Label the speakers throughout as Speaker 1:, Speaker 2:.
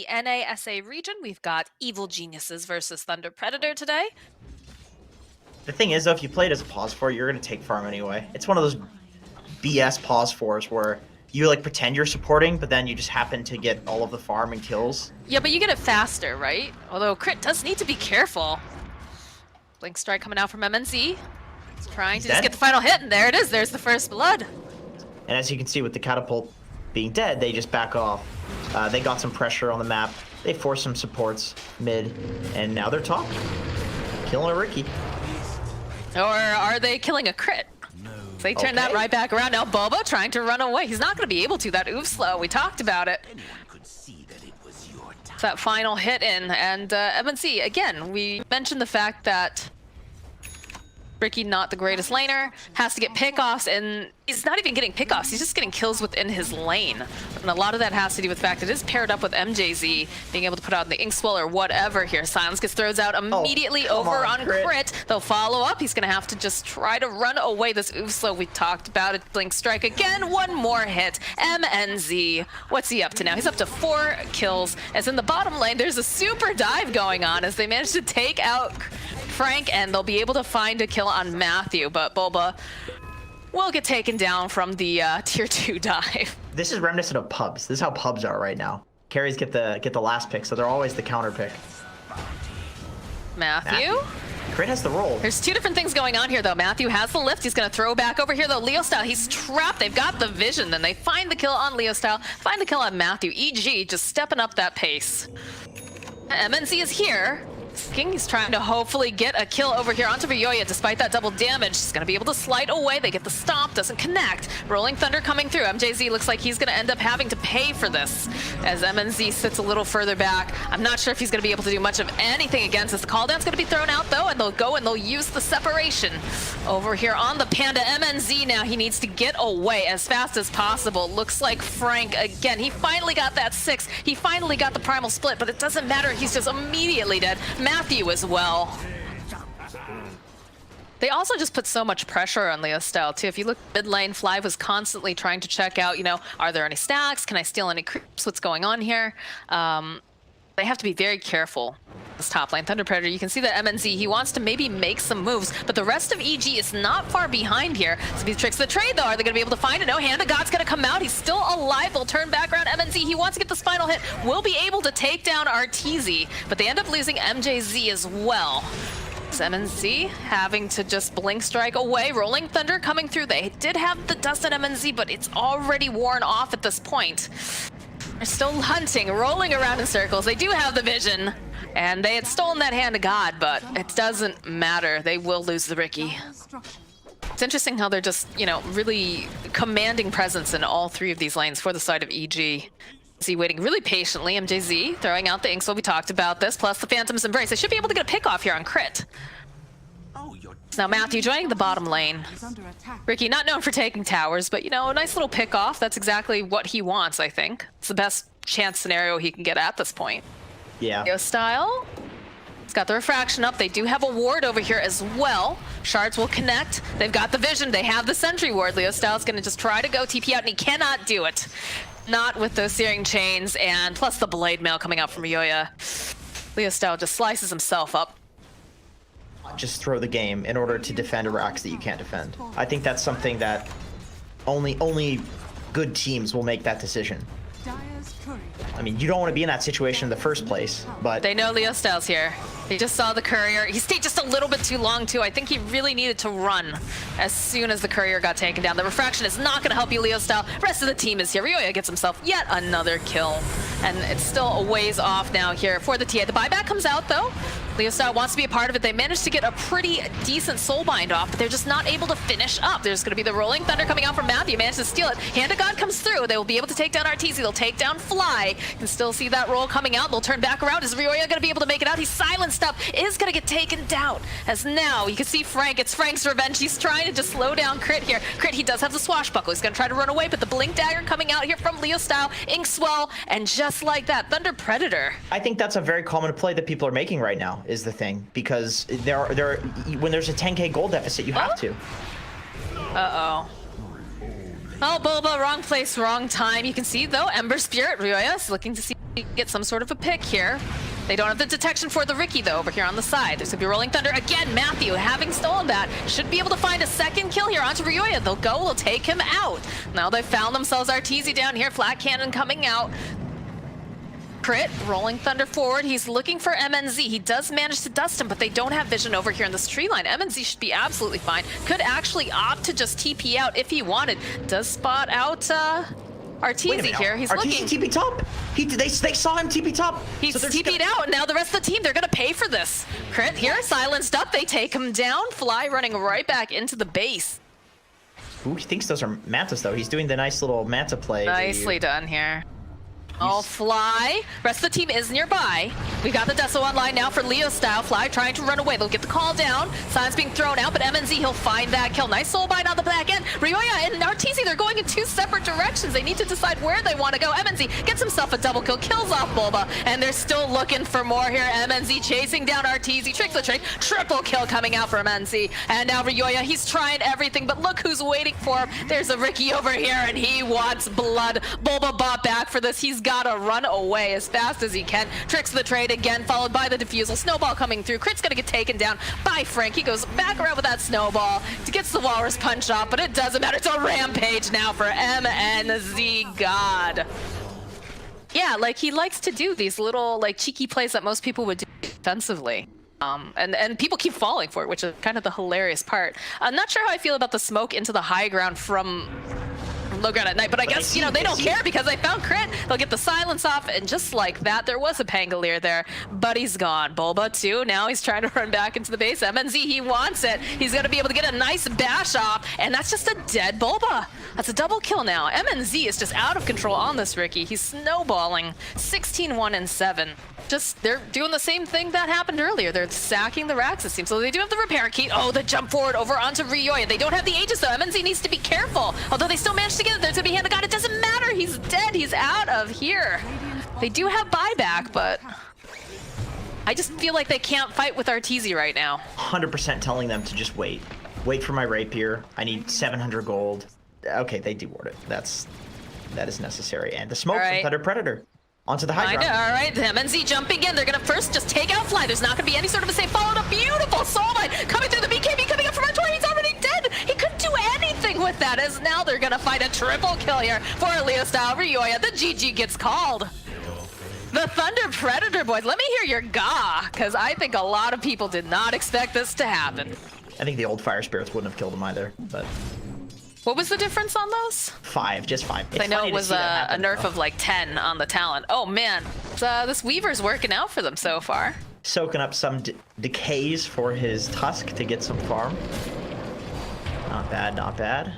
Speaker 1: the NASA region. We've got Evil Geniuses versus Thunder Predator today.
Speaker 2: The thing is, though, if you play it as a pause 4, you're going to take farm anyway. It's one of those BS pause 4s where you like pretend you're supporting, but then you just happen to get all of the farm and kills.
Speaker 1: Yeah, but you get it faster, right? Although Crit does need to be careful. Blink Strike coming out from MNC. He's trying to just get the final hit, and there it is. There's the first blood.
Speaker 2: And as you can see with the catapult being dead, they just back off. They got some pressure on the map. They forced some supports mid, and now they're top. Killing a Ricky.
Speaker 1: Or are they killing a Crit? So they turn that right back around. Now Boba trying to run away. He's not going to be able to. That oof slow. We talked about it. It's that final hit in. And MNC, again, we mentioned the fact that Ricky, not the greatest laner, has to get pickoffs, and he's not even getting pickoffs, he's just getting kills within his lane. And a lot of that has to do with the fact that it is paired up with MJZ, being able to put out the Inkswell or whatever here. Silence gets throws out immediately over on Crit. They'll follow up, he's gonna have to just try to run away. This oof slow, we talked about it. Blink Strike again, one more hit. MNZ, what's he up to now? He's up to 4 kills. As in the bottom lane, there's a super dive going on as they manage to take out Frank, and they'll be able to find a kill on Matthew, but Boba will get taken down from the tier 2 dive.
Speaker 2: This is reminiscent of pubs. This is how pubs are right now. Carries get the last pick, so they're always the counter pick.
Speaker 1: Matthew?
Speaker 2: Crit has the roll.
Speaker 1: There's 2 different things going on here, though. Matthew has the lift. He's going to throw back over here, though. Leo Style, he's trapped. They've got the vision. Then they find the kill on Leo Style, find the kill on Matthew. EG just stepping up that pace. MNC is here. He's trying to hopefully get a kill over here onto Ryoya. Despite that double damage, he's going to be able to slide away. They get the stomp, doesn't connect. Rolling Thunder coming through. MJZ looks like he's going to end up having to pay for this as MNZ sits a little further back. I'm not sure if he's going to be able to do much of anything against this. The call down's going to be thrown out, though, and they'll go and they'll use the separation over here on the Panda. MNZ now, he needs to get away as fast as possible. Looks like Frank again. He finally got that 6. He finally got the primal split, but it doesn't matter. He's just immediately dead. Matthew as well. They also just put so much pressure on Leo Style too. If you look mid lane, Fly was constantly trying to check out, you know, are there any stacks? Can I steal any creeps? What's going on here? They have to be very careful. This top lane, Thunder Predator, you can see that MNZ, he wants to maybe make some moves, but the rest of EG is not far behind here. So these tricks of the trade, though, are they going to be able to find it? No, Hand of God's going to come out. He's still alive. They'll turn back around. MNZ, he wants to get this final hit. Will be able to take down Arteezy, but they end up losing MJZ as well. MNZ having to just Blink Strike away. Rolling Thunder coming through. They did have the dust on MNZ, but it's already worn off at this point. They're still hunting, rolling around in circles. They do have the vision, and they had stolen that Hand of God, but it doesn't matter. They will lose the Ricky. It's interesting how they're just, you know, really commanding presence in all 3 of these lanes for the side of EG. See, waiting really patiently. MJZ throwing out the Inkswell. We talked about this, plus the Phantom's Embrace. They should be able to get a pick off here on Crit. Now Matthew joining the bottom lane. Ricky, not known for taking towers, but, you know, a nice little pick off. That's exactly what he wants, I think. It's the best chance scenario he can get at this point.
Speaker 2: Yeah.
Speaker 1: Leo Style. It's got the refraction up. They do have a ward over here as well. Shards will connect. They've got the vision. They have the sentry ward. Leo Style's going to just try to go TP out, and he cannot do it. Not with those searing chains, and plus the blade mail coming out from Ryoya. Leo Style just slices himself up.
Speaker 2: Just throw the game in order to defend a racks that you can't defend. I think that's something that only good teams will make that decision. I mean, you don't want to be in that situation in the first place, but...
Speaker 1: They know Leo Style's here. He just saw the courier. He stayed just a little bit too long, too. I think he really needed to run as soon as the courier got taken down. The refraction is not going to help you, Leo Style. Rest of the team is here. Ryoya gets himself yet another kill. And it's still a ways off now here for the TA. The buyback comes out, though. Leo Style wants to be a part of it. They managed to get a pretty decent soulbind off, but they're just not able to finish up. There's going to be the Rolling Thunder coming out from Matthew. Managed to steal it. Hand of God comes through. They will be able to take down Arteezy. They'll take down Fly. You can still see that roll coming out. They'll turn back around. Is Ryoya going to be able to make it out? He's silenced up. Is going to get taken down. As now you can see Frank. It's Frank's revenge. He's trying to just slow down Crit here. Crit, he does have the swashbuckle. He's going to try to run away, but the Blink Dagger coming out here from Leo Style. Inkswell, and just like that, Thunder Predator.
Speaker 2: I think that's a very common play that people are making right now, is the thing. Because when there's a 10k gold deficit, you have to.
Speaker 1: Uh-oh. Oh, Boba, wrong place, wrong time. You can see, though, Ember Spirit, Ryoya is looking to see get some sort of a pick here. They don't have the detection for the Riki, though, over here on the side. There's going to be Rolling Thunder. Again, Matthew, having stolen that, should be able to find a second kill here onto Ryoya. They'll go, they'll take him out. Now they've found themselves Arteezy down here. Flat Cannon coming out. Crit, Rolling Thunder forward. He's looking for MNZ. He does manage to dust him, but they don't have vision over here in this tree line. MNZ should be absolutely fine. Could actually opt to just TP out if he wanted. Does spot out Arteezy here. He's
Speaker 2: Arteezy
Speaker 1: looking.
Speaker 2: TP top. They saw him TP top.
Speaker 1: He's TP'd out, and now the rest of the team, they're gonna pay for this. Crit here, silenced up. They take him down. Fly running right back into the base.
Speaker 2: Ooh, he thinks those are Mantas, though. He's doing the nice little Manta play.
Speaker 1: Nicely done here. All Fly. Rest of the team is nearby. We got the Deso online now for Leo style. Fly trying to run away. They'll get the call down. Signs being thrown out, but MNZ, he'll find that kill. Nice soul bind on the back end. Ryoya and Arteezy, they're going in two separate directions. They need to decide where they want to go. MNZ gets himself a double kill, kills off Bulba, and they're still looking for more here. MNZ chasing down Arteezy. Trick the trade. Triple kill coming out for MNZ. And now Ryoya, he's trying everything, but look who's waiting for him. There's a Riki over here, and he wants blood. Bulba bought back for this. He's got to run away as fast as he can. Tricks the trade again, followed by the defusal. Snowball coming through. Crit's gonna get taken down by Frank. He goes back around with that snowball. Gets the Walrus punch off, but it doesn't matter. It's a rampage now for MNZ God. Yeah, like he likes to do these little like cheeky plays that most people would do defensively. And people keep falling for it, which is kind of the hilarious part. I'm not sure how I feel about the smoke into the high ground from low ground at night, but I guess, you know, they don't care because they found Crit. They'll get the silence off, and just like that, there was a Pangolier there, but he's gone. Bulba too, now he's trying to run back into the base. MNZ, he wants it. He's gonna be able to get a nice bash off, and that's just a dead Bulba. That's a double kill now. MNZ is just out of control on this Riki. He's snowballing 16-1-7. Just, they're doing the same thing that happened earlier. They're sacking the racks, it seems. So they do have the repair key. Oh, the jump forward over onto Ryoya. They don't have the Aegis, though. MNZ needs to be careful. Although they still managed to get it. There's gonna be Hand of God. It doesn't matter. He's dead. He's out of here. They do have buyback, but I just feel like they can't fight with Arteezy right now.
Speaker 2: 100% telling them to just wait. Wait for my rapier. I need 700 gold. Okay, they deward it. That is necessary. And the smoke from Thunder Predator. Onto the high ground.
Speaker 1: All right, MNZ jumping in. They're going to first just take out Fly. There's not going to be any sort of a save. Followed up, beautiful soul mine coming through the BKB, coming up from Artoria. He's already dead. He couldn't do anything with that, as now they're going to find a triple kill here for Leo style Ryoya. The GG gets called. The Thunder Predator boys, let me hear your gah, because I think a lot of people did not expect this to happen.
Speaker 2: I think the old Fire Spirits wouldn't have killed him either, but...
Speaker 1: What was the difference on those?
Speaker 2: 5, just 5.
Speaker 1: I know it was a nerf of like 10 on the talent. Oh man, this Weaver's working out for them so far.
Speaker 2: Soaking up some decays for his Tusk to get some farm. Not bad, not bad.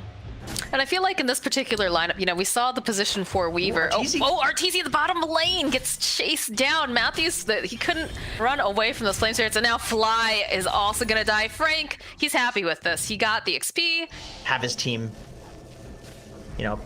Speaker 1: And I feel like in this particular lineup, you know, we saw the position for Weaver. Arteezy in the bottom lane gets chased down. Matthews, he couldn't run away from those flame spirits, and now Fly is also gonna die. Frank, he's happy with this. He got the XP.
Speaker 2: Have his team, you know,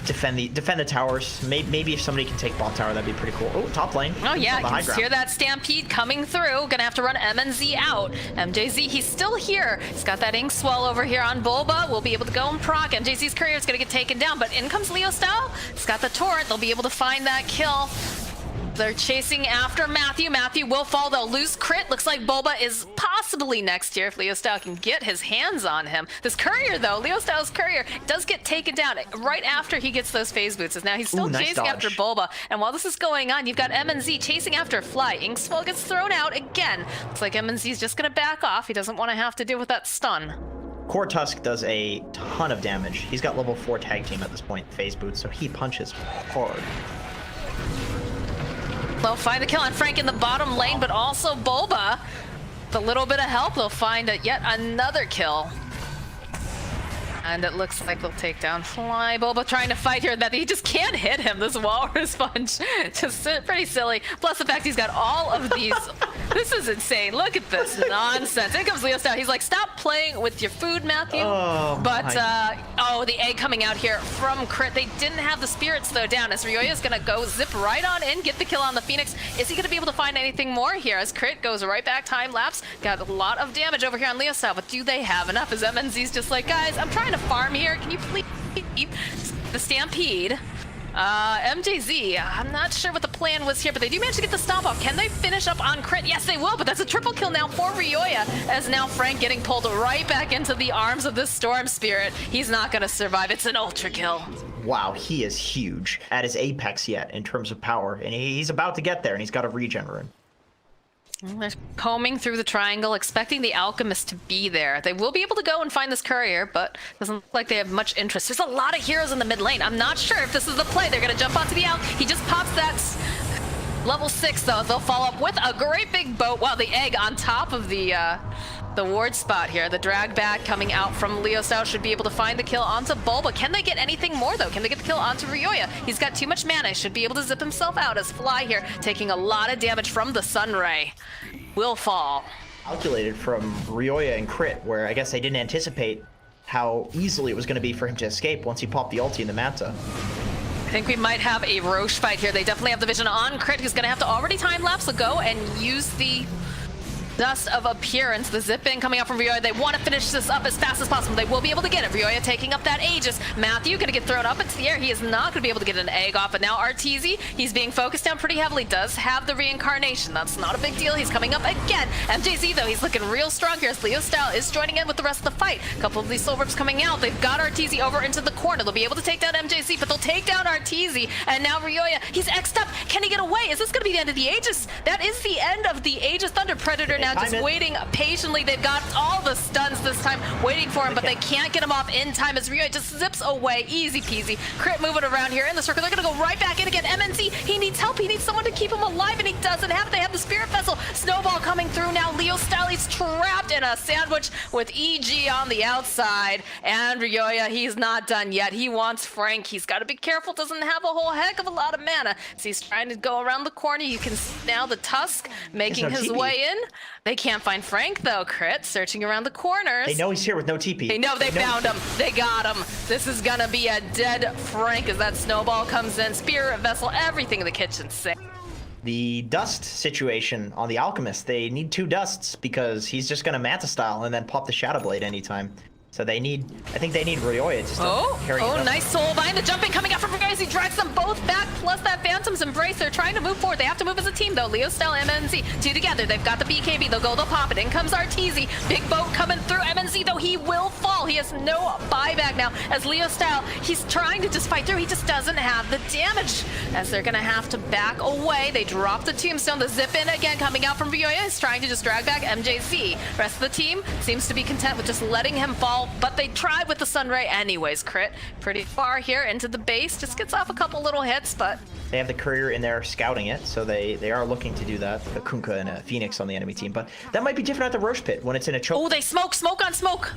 Speaker 2: defend the towers. Maybe if somebody can take bot tower, that'd be pretty cool. Oh, top lane.
Speaker 1: Oh yeah, I can hear that stampede coming through. Gonna have to run MNZ out. MJZ, he's still here. He's got that ink swell over here on Bulba. We'll be able to go and proc. MJZ's courier is gonna get taken down, but in comes Leo style. He's got the torrent. They'll be able to find that kill. They're chasing after Matthew. Matthew will fall. They'll lose Crit. Looks like Bulba is possibly next year if Leo Style can get his hands on him. This courier, though, Leo Style's courier, does get taken down right after he gets those phase boots. As now he's still chasing after Bulba. And while this is going on, you've got MNZ chasing after Fly. Inkswell gets thrown out again. Looks like MNZ's just going to back off. He doesn't want to have to deal with that stun.
Speaker 2: Core Tusk does a ton of damage. He's got level 4 tag team at this point, phase boots, so he punches hard.
Speaker 1: They'll find a kill on Frank in the bottom lane, but also Bulba. With a little bit of help, they'll find yet another kill. And it looks like they'll take down Fly. Bulba trying to fight here, that he just can't hit him. This Walrus punch, just pretty silly. Plus the fact he's got all of these. This is insane. Look at this nonsense. In comes Leo Style. He's like, stop playing with your food, Matthew.
Speaker 2: Oh,
Speaker 1: but, the A coming out here from Crit. They didn't have the spirits, though, down. As Ryoya's going to go zip right on in, get the kill on the Phoenix. Is he going to be able to find anything more here? As Crit goes right back, time lapse. Got a lot of damage over here on Leo Style, but do they have enough? As MNZ's just like, guys, I'm trying to farm here. Can you please the stampede? MJZ, I'm not sure what the plan was here, but they do manage to get the stomp off. Can they finish up on crit? Yes, they will, but that's a triple kill now for Ryoya, as now Frank getting pulled right back into the arms of this Storm Spirit. He's not going to survive. It's an ultra kill.
Speaker 2: Wow, he is huge at his apex yet in terms of power, and he's about to get there, and he's got a regen rune.
Speaker 1: They're combing through the triangle, expecting the alchemist to be there. They will be able to go and find this courier, but doesn't look like they have much interest. There's a lot of heroes in the mid lane. I'm not sure if this is the play. They're going to jump onto the alch. He just pops that level 6, though. They'll follow up with a great big boat. Wow, the egg on top of the ward spot here. The drag back coming out from Leo Style should be able to find the kill onto Bulba. Can they get anything more, though? Can they get the kill onto Ryoya? He's got too much mana. Should be able to zip himself out as Fly here, taking a lot of damage from the Sunray. Will fall.
Speaker 2: Calculated from Ryoya and crit, where I guess they didn't anticipate how easily it was going to be for him to escape once he popped the ulti in the Manta.
Speaker 1: I think we might have a Roche fight here. They definitely have the vision on crit, who's going to have to already time lapse, so go and use the Dust of Appearance, the zip in coming out from Ryoya. They want to finish this up as fast as possible. They will be able to get it. Ryoya taking up that Aegis. Matthew going to get thrown up into the air. He is not going to be able to get an egg off, but now Arteezy, he's being focused down pretty heavily, does have the reincarnation. That's not a big deal. He's coming up again. MJZ, though, he's looking real strong here as Leo Style is joining in with the rest of the fight. A couple of these soul rips coming out. They've got Arteezy over into the corner. They'll be able to take down MJZ, but they'll take down Arteezy, and now Ryoya, he's X'd up. Can he get away? Is this going to be the end of the Aegis? That is the end of the Aegis. Thunder Predator now just waiting patiently. They've got all the stuns this time waiting for him, but they can't get him off in time as Ryoya just zips away. Easy peasy. Crit moving around here in the circle. They're going to go right back in again. MNC, he needs help. He needs someone to keep him alive, and he doesn't have it. They have the Spirit Vessel. Snowball coming through now. Leo Style, he's trapped in a sandwich with EG on the outside, and Ryoya, he's not done yet. He wants Frank. He's got to be careful. Doesn't have a whole heck of a lot of mana. So he's trying to go around the corner. You can see now the Tusk making his way in. They can't find Frank, though. Crit searching around the corners.
Speaker 2: They know he's here with no TP.
Speaker 1: They know they found him. They got him. This is gonna be a dead Frank as that snowball comes in. Spirit Vessel, everything in the kitchen sick.
Speaker 2: The dust situation on the Alchemist, they need 2 dusts because he's just gonna Manta style and then pop the Shadow Blade anytime. So they need, I think they need Ryoya to start carrying it up.
Speaker 1: Nice soul bind. The jumping coming out from Ryoya. He drags them both back, plus that Phantom's Embrace. They're trying to move forward. They have to move as a team, though. Leo Style, MNZ, 2 together. They've got the BKB. They'll go, they'll pop it. In comes Arteezy. Big boat coming through. MNZ, though, he will fall. He has no buyback now. As Leo Style, he's trying to just fight through. He just doesn't have the damage. As they're going to have to back away. They drop the tombstone. The zip in again coming out from Ryoya is trying to just drag back MJZ. Rest of the team seems to be content with just letting him fall, but they try with the Sunray anyways. Crit pretty far here into the base, just gets off a couple little hits, but
Speaker 2: they have the courier in there scouting it, so they are looking to do that. A Kunkka and a Phoenix on the enemy team, but that might be different at the Roche Pit when it's in a choke.
Speaker 1: Oh, they smoke on smoke.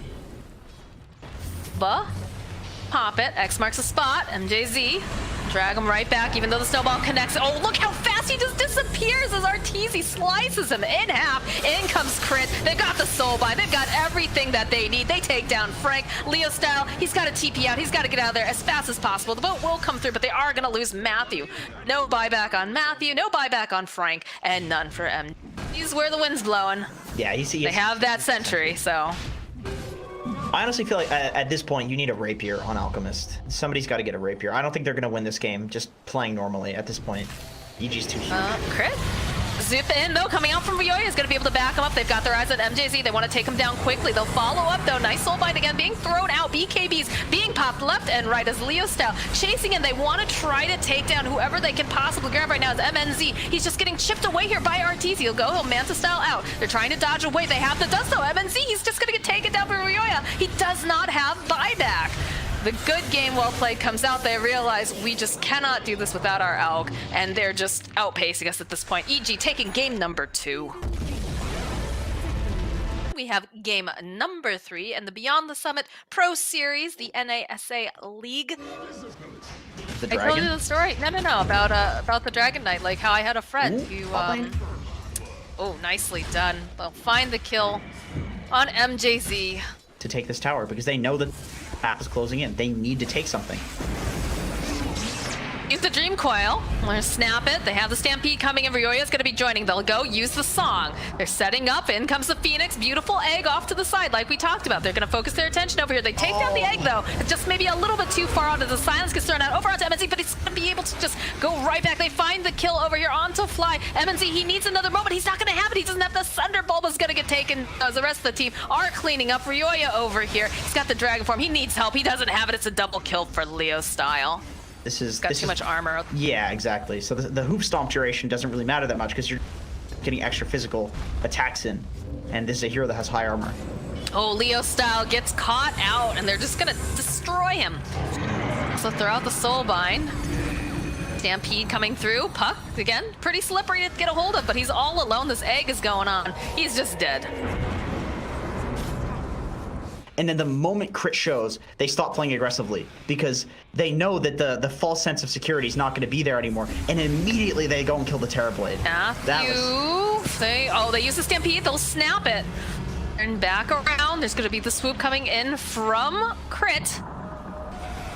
Speaker 1: Pop it. X marks the spot. MJZ. Drag him right back, even though the snowball connects. Oh, look how fast he just disappears as Arteezy slices him in half. In comes Crit. They've got the soul bind. They've got everything that they need. They take down Frank. Leo Style, he's got to TP out. He's got to get out of there as fast as possible. The boat will come through, but they are going to lose Matthew. No buyback on Matthew. No buyback on Frank. And none for M. He's where the wind's blowing.
Speaker 2: Yeah,
Speaker 1: they have that sentry, so...
Speaker 2: I honestly feel like at this point you need a rapier on Alchemist. Somebody's got to get a rapier. I don't think they're going to win this game just playing normally at this point. EG's too huge.
Speaker 1: Crit. Zip in, though, coming out from Ryoya is going to be able to back him up. They've got their eyes on MJZ. They want to take him down quickly. They'll follow up, though. Nice soul bind again, being thrown out. BKBs being popped left and right as Leo Style chasing in. They want to try to take down whoever they can possibly grab right now as MNZ. He's just getting chipped away here by Arteezy. He'll go, he'll Manta Style out. They're trying to dodge away. They have the dust, though. MNZ, he's just going to get taken down by Ryoya. He does not have buyback. The good game well played comes out. They realize we just cannot do this without our AUG, and they're just outpacing us at this point. EG taking game number 2. We have game number 3 and the Beyond the Summit Pro Series, the NASA League.
Speaker 2: The
Speaker 1: I told you the story. No, about the Dragon Knight, like how I had a friend who oh, nicely done. They'll find the kill on MJZ
Speaker 3: to take this tower because they know that path is closing in. They need to take something.
Speaker 1: Use the Dream Coil. We're gonna snap it. They have the Stampede coming in. Ryoya's gonna be joining. They'll go use the Song. They're setting up. In comes the Phoenix. Beautiful egg off to the side, like we talked about. They're gonna focus their attention over here. They take down the egg, though. It's just maybe a little bit too far out as the silence gets thrown out over onto MNZ, but he's gonna be able to just go right back. They find the kill over here onto Fly. MNZ, he needs another moment. He's not gonna have it. He doesn't have the Thunder. Bulba's gonna get taken as the rest of the team are cleaning up. Ryoya over here. He's got the Dragon Form. He needs help. He doesn't have it. It's a double kill for Leo Style.
Speaker 2: This
Speaker 1: got too much armor.
Speaker 2: Yeah, exactly. So the hoof stomp duration doesn't really matter that much because you're getting extra physical attacks in, and this is a hero that has high armor.
Speaker 1: Oh, Leo Style gets caught out, and they're just gonna destroy him. So throw out the Soul Bind. Stampede coming through. Puck, again, pretty slippery to get a hold of, but he's all alone. This egg is going on. He's just dead.
Speaker 2: And then the moment crit shows, they stop playing aggressively because they know that the false sense of security is not going to be there anymore. And immediately they go and kill the Terrorblade.
Speaker 1: They use the Stampede. They'll snap it. Turn back around. There's going to be the swoop coming in from Crit.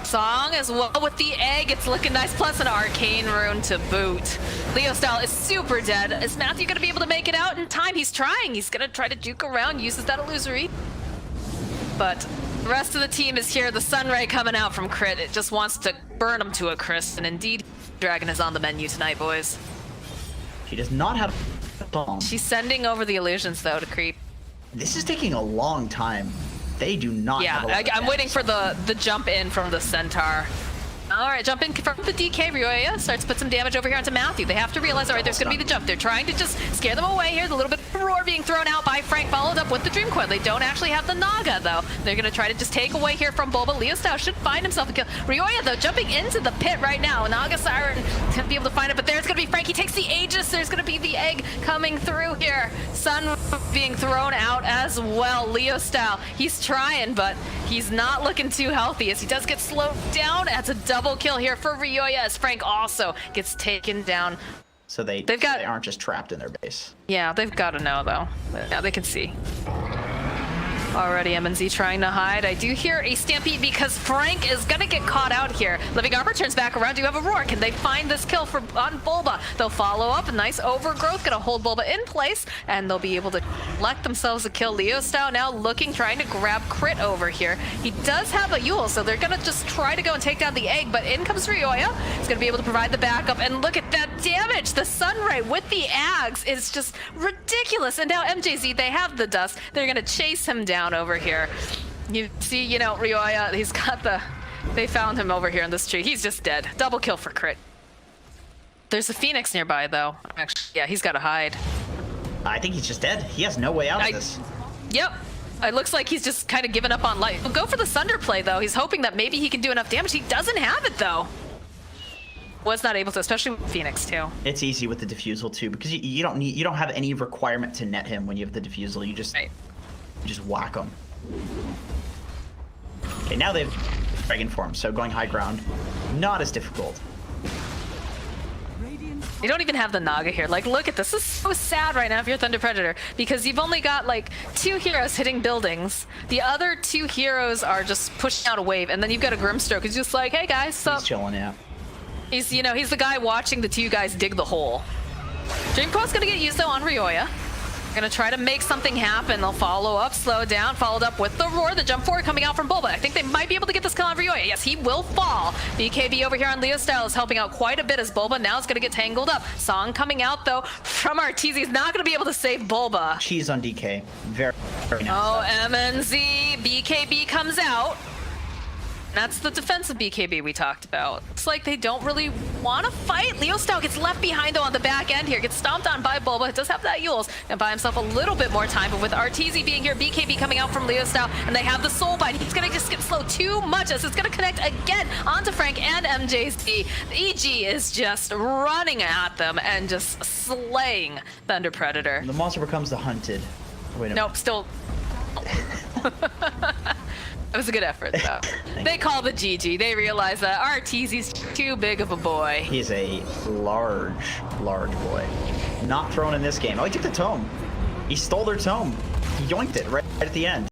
Speaker 1: Song as well with the egg. It's looking nice. Plus an Arcane Rune to boot. Leo Style is super dead. Is Matthew going to be able to make it out in time? He's trying. He's going to try to juke around. Uses that illusory. But the rest of the team is here. The Sunray coming out from Crit. It just wants to burn him to a crisp. And indeed, Dragon is on the menu tonight, boys.
Speaker 2: She does not have a bomb.
Speaker 1: She's sending over the illusions, though, to creep.
Speaker 2: This is taking a long time. They do not have a lot of
Speaker 1: I'm waiting for the jump in from the Centaur. All right, jump in from the DK. Ryoya starts to put some damage over here onto Matthew. They have to realize, all right, there's going to be the jump. They're trying to just scare them away here. The little bit of roar being thrown out by Frank, followed up with the Dream Coil. They don't actually have the Naga, though. They're going to try to just take away here from Bulba. Leo Style should find himself a kill. Ryoya, though, jumping into the pit right now. Naga Siren going to be able to find it, but there's going to be Frank. He takes the Aegis. There's going to be the egg coming through here. Sun being thrown out as well. Leo Style, he's trying, but he's not looking too healthy as he does get slowed down. That's a double kill here for Ryoya as Frank also gets taken down.
Speaker 2: So they aren't just trapped in their base.
Speaker 1: Yeah, they've got to know, though. Yeah, they can see. Already MNZ trying to hide. I do hear a Stampede because Frank is going to get caught out here. Living Arbor turns back around. Do you have a Roar? Can they find this kill on Bulba? They'll follow up. A nice overgrowth. Going to hold Bulba in place. And they'll be able to collect themselves a kill. Leo Style now looking, trying to grab Crit over here. He does have a Yule, so they're going to just try to go and take down the egg. But in comes Ryoya. He's going to be able to provide the backup. And look at that damage. The Sunray with the Ags is just ridiculous. And now MJZ, they have the dust. They're going to chase him down over here. You see, Ryoya, he's got they found him over here in this tree. He's just dead. Double kill for Crit. There's a Phoenix nearby, though. Actually, yeah, he's got to hide.
Speaker 2: I think he's just dead. He has no way out of this.
Speaker 1: Yep. It looks like he's just kind of given up on life. He'll go for the Sunder play, though. He's hoping that maybe he can do enough damage. He doesn't have it, though. Was not able to, especially with Phoenix, too.
Speaker 2: It's easy with the Diffusal, too, because you don't have any requirement to net him when you have the Diffusal. You just...
Speaker 1: Right.
Speaker 2: Just whack them. Okay, now they have Dragon Form, so going high ground, not as difficult.
Speaker 1: You don't even have the Naga here. Like, look at this. This is so sad right now if you're Thunder Predator, because you've only got, like, 2 heroes hitting buildings. The other 2 heroes are just pushing out a wave, and then you've got a Grimstroke who's just like, hey, guys, sup?
Speaker 2: He's chilling, yeah.
Speaker 1: He's the guy watching the 2 guys dig the hole. Dream Coil's gonna get used, though, on Ryoya. Gonna try to make something happen. They'll follow up, slow down, followed up with the Roar, the jump forward coming out from Bulba. I think they might be able to get this kill on Ryoya. Yes, he will fall. BKB over here on Leo Style is helping out quite a bit as Bulba now is gonna get tangled up. Song coming out, though, from Arteezy. He's not gonna be able to save Bulba.
Speaker 2: Cheese on DK. Very, very nice.
Speaker 1: Oh, MNZ. BKB comes out. That's the defensive BKB we talked about. Looks like they don't really want to fight. Leo Style gets left behind, though, on the back end here. Gets stomped on by Bulba. It does have that Yules. And buy himself a little bit more time. But with Arteezy being here, BKB coming out from Leo Style, and they have the Soul Bind. He's going to just get slow too much as it's going to connect again onto Frank and MJC. The EG is just running at them and just slaying Thunder Predator.
Speaker 2: The monster becomes the hunted. Wait a minute.
Speaker 1: Nope, still... It was a good effort, though. They call the GG. They realize that Arteezy's too big of a boy.
Speaker 2: He's a large boy. Not thrown in this game. Oh, he took the tome. He stole their tome. He yoinked it right at the end.